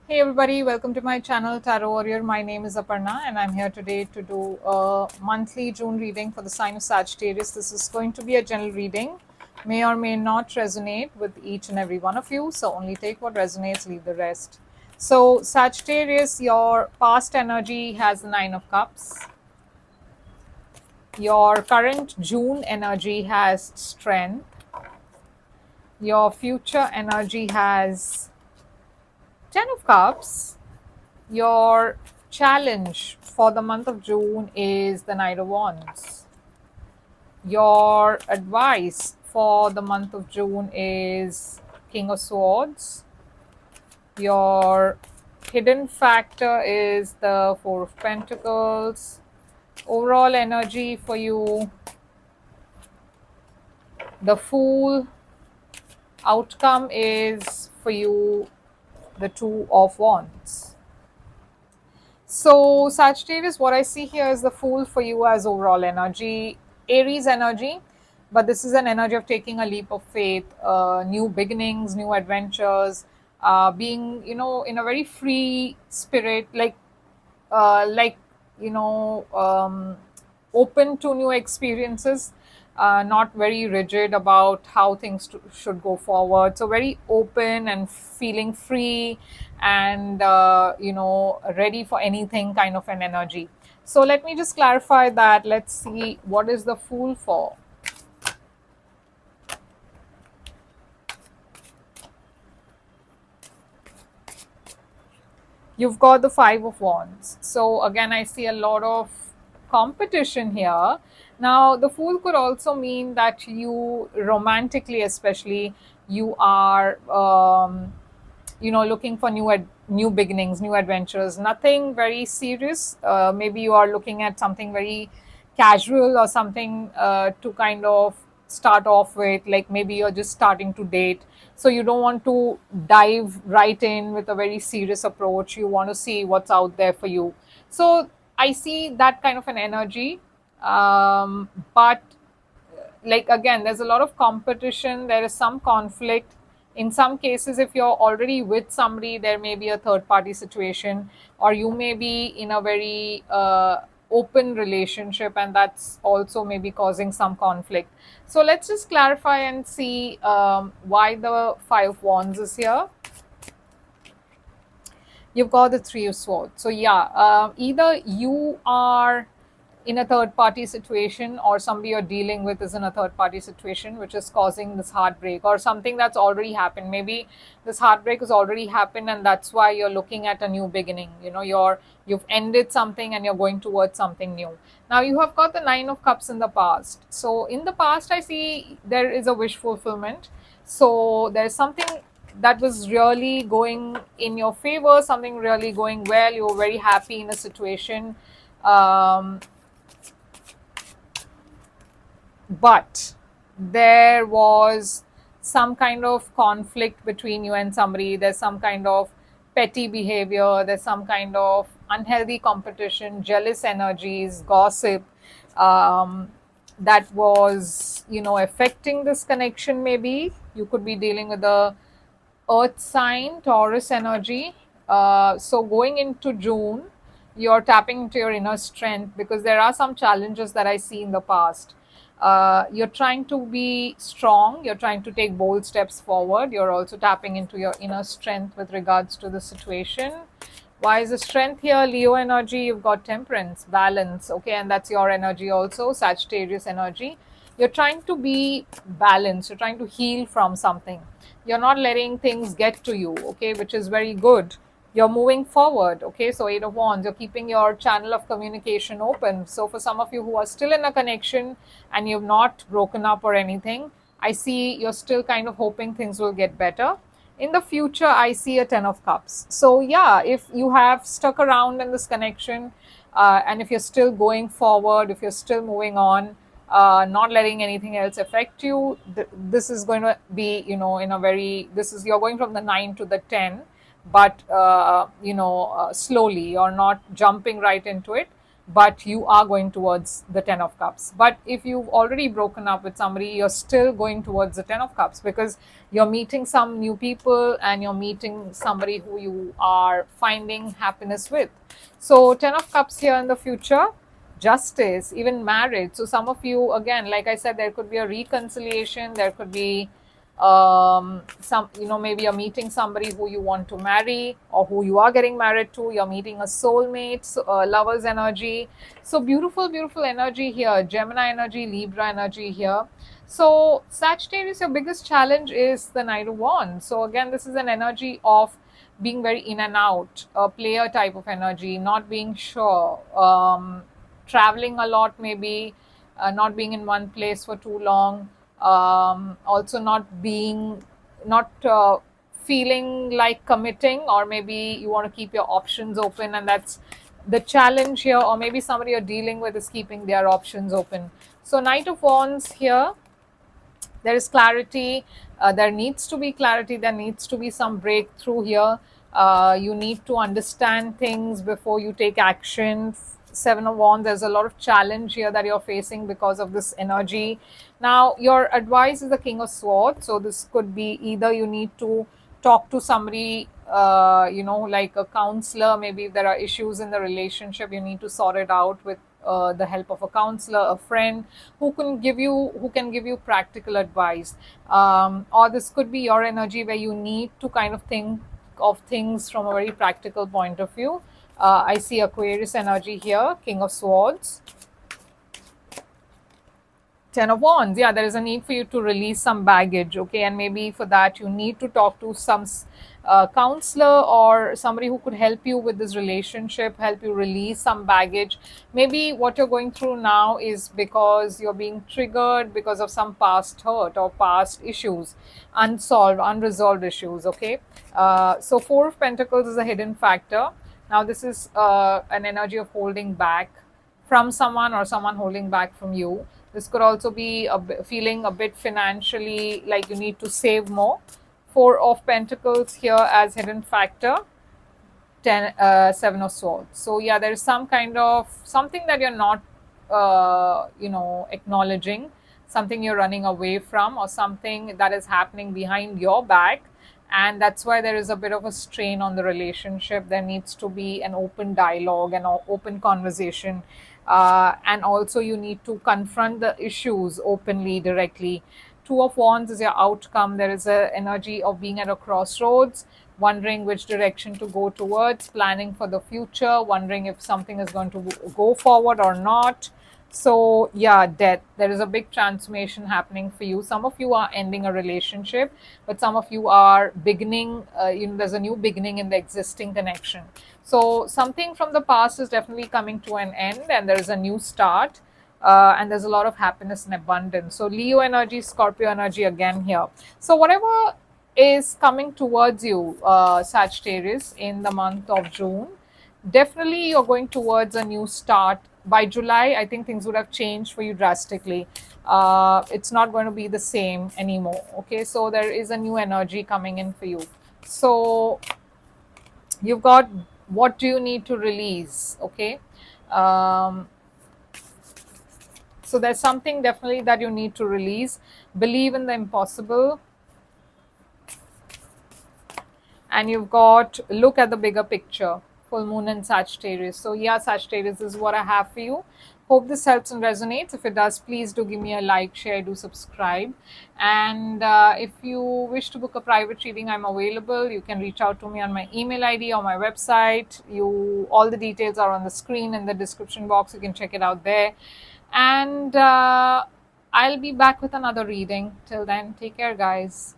Hey everybody, welcome to my channel Tarot Warrior. My name is Aparna and I'm here today to do a monthly June reading for the sign of Sagittarius. This is going to be a general reading, may or may not resonate with each and every one of you. So only take what resonates, leave the rest. So Sagittarius, your past energy has the Nine of Cups. Your current June energy has strength. Your future energy has Ten of Cups. Your challenge for the month of June is the Knight of Wands. Your advice for the month of June is King of Swords. Your hidden factor is the Four of Pentacles. Overall energy for you, the Fool. Outcome is for you the Two of Wands. So Sagittarius, what I see here is the Fool for you as overall energy, Aries energy, but this is an energy of taking a leap of faith, new beginnings, new adventures, being, in a very free spirit, like you know, open to new experiences, not very rigid about how things should go forward. So very open and feeling free and ready for anything kind of an energy. So let me just clarify that. Let's see what is the Fool for. You've got the Five of Wands. So again, I see a lot of competition here. Now, the Fool could also mean that you romantically, especially, you are, looking for new beginnings, new adventures. Nothing very serious. Maybe you are looking at something very casual or something to kind of start off with. Like maybe you're just starting to date, so you don't want to dive right in with a very serious approach. You want to see what's out there for you. So I see that kind of an energy. But like again, there's a lot of competition, there is some conflict. In some cases, if you're already with somebody, there may be a third party situation, or you may be in a very open relationship, and that's also maybe causing some conflict. So let's just clarify and see why the Five of Wands is here. You've got the Three of Swords. So yeah, either you are in a third party situation, or somebody you're dealing with is in a third party situation, which is causing this heartbreak, or something that's already happened. Maybe this heartbreak has already happened, and that's why you're looking at a new beginning. You've ended something and you're going towards something new. Now you have got the Nine of Cups in the past. So in the past, I see there is a wish fulfillment. So there's something that was really going in your favor, something really going well. You were very happy in a situation. um, but there was some kind of conflict between you and somebody. There's some kind of petty behavior, there's some kind of unhealthy competition, jealous energies, gossip, um, that was affecting this connection. Maybe you could be dealing with the earth sign, Taurus energy. So going into June, you're tapping into your inner strength, because there are some challenges that I see in the past. You're trying to be strong, you're trying to take bold steps forward. You're also tapping into your inner strength with regards to the situation. Why is the strength here? Leo energy, you've got Temperance, balance, okay, and that's your energy also, Sagittarius energy. You're trying to be balanced, you're trying to heal from something. You're not letting things get to you, okay, which is very good. You're moving forward, okay. So Eight of Wands, you're keeping your channel of communication open. So for some of you who are still in a connection and you've not broken up or anything, I see you're still kind of hoping things will get better. In the future, I see a Ten of Cups. So yeah, if you have stuck around in this connection, and if you're still going forward, if you're still moving on, not letting anything else affect you, this is going to be, in a very, this is, you're going from the 9 to the 10, but slowly, you're not jumping right into it. but you are going towards the 10 of cups. But if you've already broken up with somebody, you're still going towards the 10 of cups, because you're meeting some new people and you're meeting somebody who you are finding happiness with. So 10 of cups here in the future, justice, even marriage. So some of you, again, like I said, there could be a reconciliation, there could be some, maybe you're meeting somebody who you want to marry, or who you are getting married to. You're meeting a soulmate, so, lovers energy. So beautiful, beautiful energy here. Gemini energy, Libra energy here. So Sagittarius, your biggest challenge is the Knight of Wands. So again, this is an energy of being very in and out, a player type of energy, not being sure, traveling a lot, maybe not being in one place for too long, also not feeling like committing, or maybe you want to keep your options open, and that's the challenge here. Or maybe somebody you're dealing with is keeping their options open. So Knight of Wands here, there is clarity, there needs to be clarity, there needs to be some breakthrough here. You need to understand things before you take action. Seven of Wands, there's a lot of challenge here that you're facing because of this energy. Now your advice is the King of Swords, so this could be either you need to talk to somebody, like a counselor. Maybe if there are issues in the relationship, you need to sort it out with the help of a counselor, a friend who can give you practical advice. Or this could be your energy where you need to kind of think of things from a very practical point of view. I see Aquarius energy here, King of Swords, Ten of Wands. Yeah, there is a need for you to release some baggage, okay? And maybe for that, you need to talk to some counselor, or somebody who could help you with this relationship, help you release some baggage. Maybe what you're going through now is because you're being triggered because of some past hurt or past issues, unsolved, unresolved issues, okay? So Four of Pentacles is a hidden factor. Now, this is an energy of holding back from someone, or someone holding back from you. This could also be feeling a bit financially like you need to save more. Four of Pentacles here as hidden factor. Seven of Swords. So yeah, there is some kind of something that you're not, acknowledging, something you're running away from, or something that is happening behind your back. And that's why there is a bit of a strain on the relationship. There needs to be an open dialogue and open conversation. And also you need to confront the issues openly, directly. Two of Wands is your outcome. There is an energy of being at a crossroads, wondering which direction to go towards, planning for the future, wondering if something is going to go forward or not. So yeah, death. There is a big transformation happening for you. Some of you are ending a relationship, but some of you are beginning, there's a new beginning in the existing connection. So something from the past is definitely coming to an end, and there is a new start. And there's a lot of happiness and abundance. So Leo energy, Scorpio energy again here. So whatever is coming towards you, Sagittarius, in the month of June, definitely you're going towards a new start. By July, I think things would have changed for you drastically. It's not going to be the same anymore. Okay, so there is a new energy coming in for you. So you've got, what do you need to release? Okay. So there's something definitely that you need to release. Believe in the impossible. And you've got, look at the bigger picture. Full moon in Sagittarius. So yeah, Sagittarius, this is what I have for you. Hope this helps and resonates. If it does, please do give me a like, share, do subscribe. And if you wish to book a private reading, I'm available. You can reach out to me on my email ID or my website. All the details are on the screen in the description box. You can check it out there. And I'll be back with another reading. Till then, take care, guys.